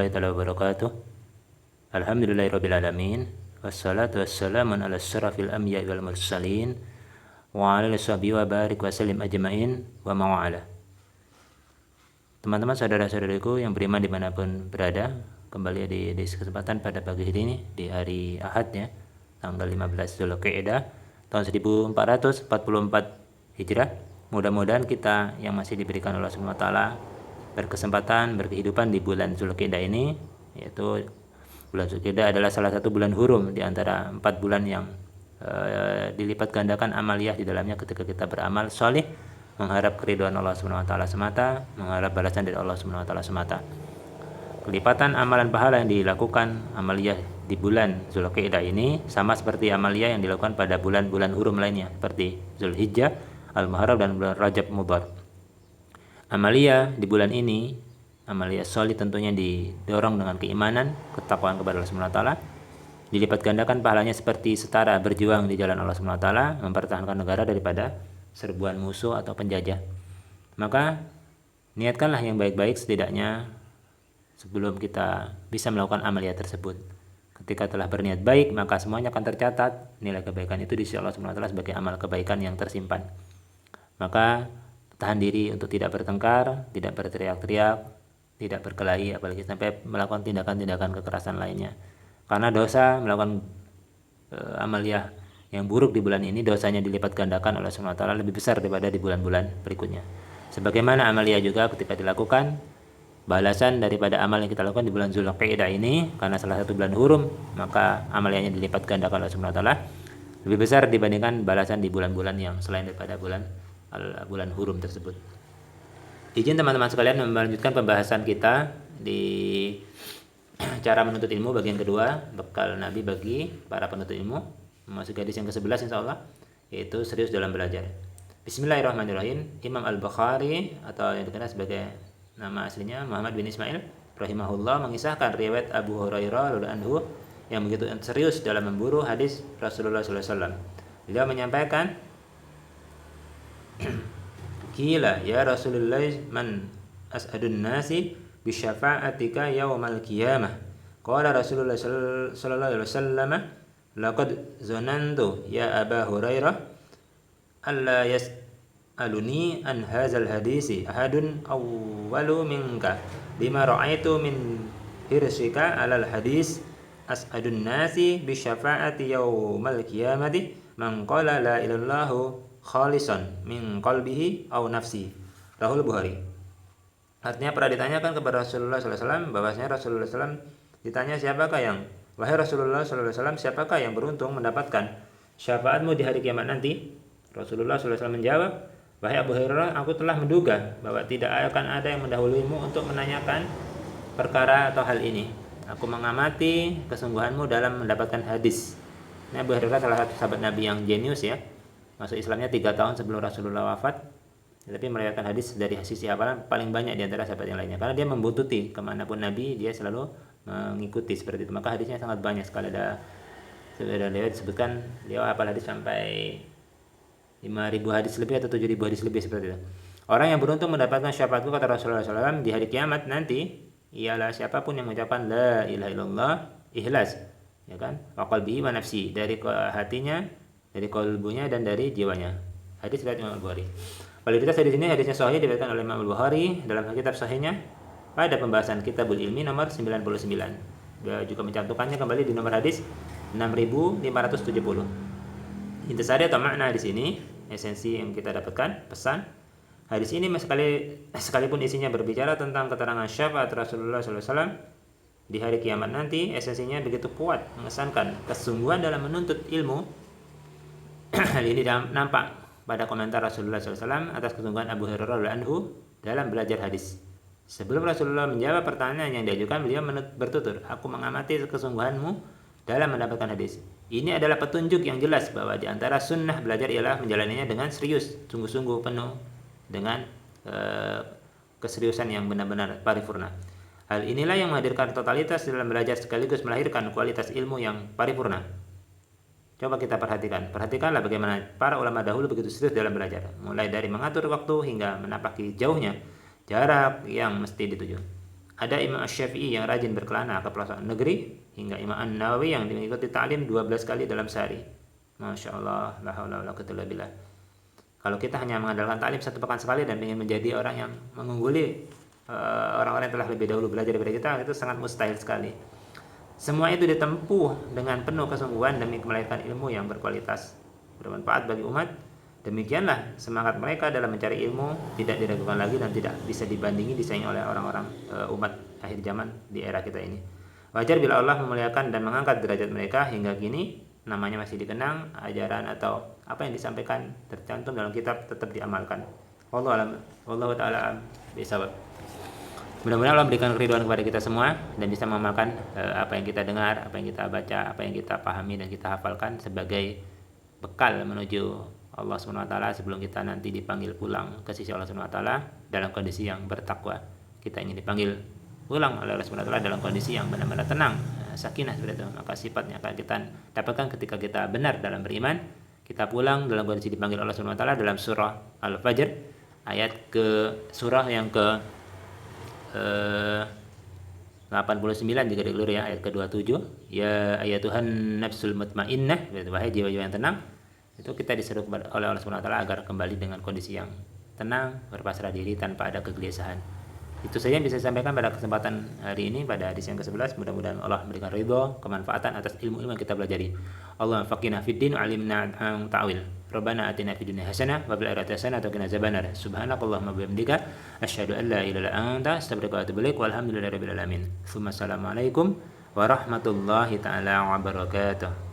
wabarakatuh. Alhamdulillahirabbil alamin. Wassalatu wassalamu ala asyrafil anbiya'i wal mursalin wa ala alihi wa barik wa sallim ajmain wa ma'ala. Teman-teman, saudara-saudariku yang beriman dimanapun berada, kembali di kesempatan pada pagi hari ini, di hari Ahad ya, tanggal 15 Zulqa'dah tahun 1444 Hijrah. Mudah-mudahan kita yang masih diberikan Allah Subhanahu wa taala berkesempatan berkehidupan di bulan Zulqa'dah ini, yaitu bulan Zulqa'dah adalah salah satu bulan hurum di antara 4 bulan yang dilipat gandakan amaliyah di dalamnya ketika kita beramal salih, mengharap keridhaan Allah Subhanahu wa taala semata, mengharap balasan dari Allah Subhanahu wa taala semata. Kelipatan amalan pahala yang dilakukan amaliyah di bulan Zulqa'dah ini sama seperti amaliyah yang dilakukan pada bulan-bulan hurum lainnya seperti Zulhijjah, Al-Muharram dan bulan Rajab Mudhar. Amalia di bulan ini, amalia sholih tentunya didorong dengan keimanan, ketakwaan kepada Allah Subhanahu wa taala. Dilipat gandakan pahalanya seperti setara berjuang di jalan Allah Subhanahu wa taala, mempertahankan negara daripada serbuan musuh atau penjajah. Maka niatkanlah yang baik-baik setidaknya sebelum kita bisa melakukan amalia tersebut. Ketika telah berniat baik, maka semuanya akan tercatat. Nilai kebaikan itu di sisi Allah Subhanahu wa taala sebagai amal kebaikan yang tersimpan. Maka tahan diri untuk tidak bertengkar, tidak berteriak-teriak, tidak berkelahi, apalagi sampai melakukan tindakan-tindakan kekerasan lainnya. Karena dosa melakukan amaliyah yang buruk di bulan ini, dosanya dilipat gandakan oleh Allah SWT lebih besar daripada di bulan-bulan berikutnya. Sebagaimana amaliyah juga ketika dilakukan, balasan daripada amal yang kita lakukan di bulan Zulqa'dah ini, karena salah satu bulan hurum, maka amaliyahnya dilipat gandakan oleh Allah SWT lebih besar dibandingkan balasan di bulan-bulan yang selain daripada bulan hurum tersebut. Izin teman-teman sekalian melanjutkan pembahasan kita di cara menuntut ilmu bagian kedua, bekal Nabi bagi para penuntut ilmu, memasuki hadis yang ke-11 insyaallah, yaitu serius dalam belajar. Bismillahirrahmanirrahim. Imam Al-Bukhari atau yang dikenal sebagai nama aslinya Muhammad bin Ismail rahimahullah mengisahkan riwayat Abu Hurairah radhiyallahu anhu yang begitu serius dalam memburu hadis Rasulullah sallallahu alaihi wasallam. Beliau menyampaikan, Qila ya Rasulullah man as'adun nasi bisyafa'atika yawmal qiyamah. Qala Rasulullah sallallahu alaihi wasallam, laqad zanantu ya Aba Hurairah alla yas'aluni an hadzal hadisi ahadun awwalu minka lima ra'aitu min hirsika alal hadis as'adun nasi bisyafa'ati yawmal qiyamati man qala la ilaha illallah khalisan min qalbihi aw nafsi. Rahul Bukhari. Artinya pernah ditanyakan kepada Rasulullah SAW bahwasanya Rasulullah SAW ditanya wahai Rasulullah SAW, siapakah yang beruntung mendapatkan syafaatmu di hari kiamat nanti? Rasulullah SAW menjawab, wahai Abu Hurairah, aku telah menduga bahwa tidak akan ada yang mendahuluimu untuk menanyakan perkara atau hal ini. Aku mengamati kesungguhanmu dalam mendapatkan hadis. Ini Abu Hurairah salah satu sahabat Nabi yang jenius ya. Masuk Islamnya 3 tahun sebelum Rasulullah wafat, tapi meriwayatkan hadis dari sisi hafalan paling banyak di antara sahabat yang lainnya, karena dia membuntuti kemanapun Nabi, dia selalu mengikuti seperti itu. Maka hadisnya sangat banyak sekali, ada disebutkan dia hafal hadis sampai 5.000 hadis lebih atau 7.000 hadis lebih seperti itu. Orang yang beruntung mendapatkan syafaatku, kata Rasulullah SAW, di hari kiamat nanti ialah siapapun yang mengucapkan la ilaha illallah ikhlas, ya kan, wa qalbihi wa nafsi, dari hatinya, dari kalbunya dan dari jiwanya. Hadis riwayat Imam Al-Bukhari. Validitas hadis ini hadisnya sahih diriwayatkan oleh Imam Al-Bukhari dalam kitab sahihnya pada pembahasan Kitabul Ilmi nomor 99. Dia juga mencantumkannya kembali di nomor hadis 6570. Intisari atau makna di sini, esensi yang kita dapatkan, pesan hadis ini sekalipun isinya berbicara tentang keterangan syafaat Rasulullah SAW di hari kiamat nanti, esensinya begitu kuat mengesankan kesungguhan dalam menuntut ilmu. Hal ini nampak pada komentar Rasulullah SAW atas kesungguhan Abu Hurairah radhiyallahu anhu dalam belajar hadis. Sebelum Rasulullah menjawab pertanyaan yang diajukan, beliau bertutur, aku mengamati kesungguhanmu dalam mendapatkan hadis. Ini adalah petunjuk yang jelas bahwa di antara sunnah belajar ialah menjalaninya dengan serius, sungguh-sungguh, penuh dengan keseriusan yang benar-benar paripurna. Hal inilah yang menghadirkan totalitas dalam belajar sekaligus melahirkan kualitas ilmu yang paripurna. Coba kita perhatikanlah bagaimana para ulama dahulu begitu serius dalam belajar, mulai dari mengatur waktu hingga menapaki jauhnya jarak yang mesti dituju. Ada Imam Asy-Syafi'i yang rajin berkelana ke pelosok negeri, hingga Imam An-Nawawi yang mengikuti ta'lim 12 kali dalam sehari. Masya Allah, la haula wala quwwata illa billah. Kalau kita hanya mengandalkan ta'lim satu pekan sekali dan ingin menjadi orang yang mengungguli orang-orang yang telah lebih dahulu belajar daripada kita, itu sangat mustahil sekali. Semua itu ditempuh dengan penuh kesungguhan demi melahirkan ilmu yang berkualitas, bermanfaat bagi umat. Demikianlah semangat mereka dalam mencari ilmu tidak diragukan lagi dan tidak bisa dibandingi disaingi oleh orang-orang umat akhir zaman di era kita ini. Wajar bila Allah memuliakan dan mengangkat derajat mereka hingga kini namanya masih dikenang, ajaran atau apa yang disampaikan tercantum dalam kitab tetap diamalkan. Wallahu taala bisawab. Mudah-mudahan Allah memberikan keridhaan kepada kita semua dan bisa mengamalkan apa yang kita dengar, apa yang kita baca, apa yang kita pahami dan kita hafalkan sebagai bekal menuju Allah SWT sebelum kita nanti dipanggil pulang ke sisi Allah SWT dalam kondisi yang bertakwa. Kita ingin dipanggil pulang oleh Allah SWT dalam kondisi yang benar-benar tenang, sakinah seperti itu. Maka sifatnya akan kita dapatkan ketika kita benar dalam beriman. Kita pulang dalam kondisi dipanggil Allah SWT dalam surah Al-Fajr ayat ke surah yang ke 89 jika dikeluar ya, ayat ke-27. Ya ayatuhan nafsul mutmainnah, wahai jiwa-jiwa yang tenang. Itu kita disuruh oleh Allah SWT agar kembali dengan kondisi yang tenang, berpasrah diri tanpa ada kegelisahan. Itu saja yang bisa saya sampaikan pada kesempatan hari ini pada hadis yang ke-11. Mudah-mudahan Allah memberikan ridho, kemanfaatan atas ilmu-ilmu yang kita pelajari. Allahumma faqihna fid din, alimna an ta'wil. Rabbana atina fid dunya hasanah wa fil akhirati hasanah wa qina adzabannar. Subhanakallahumma wa bihamdika asyhadu an la ilaha illa anta astaghfiruka wa atubu ilaik. Walhamdulillahirabbil alamin. Assalamualaikum warahmatullahi taala wabarakatuh.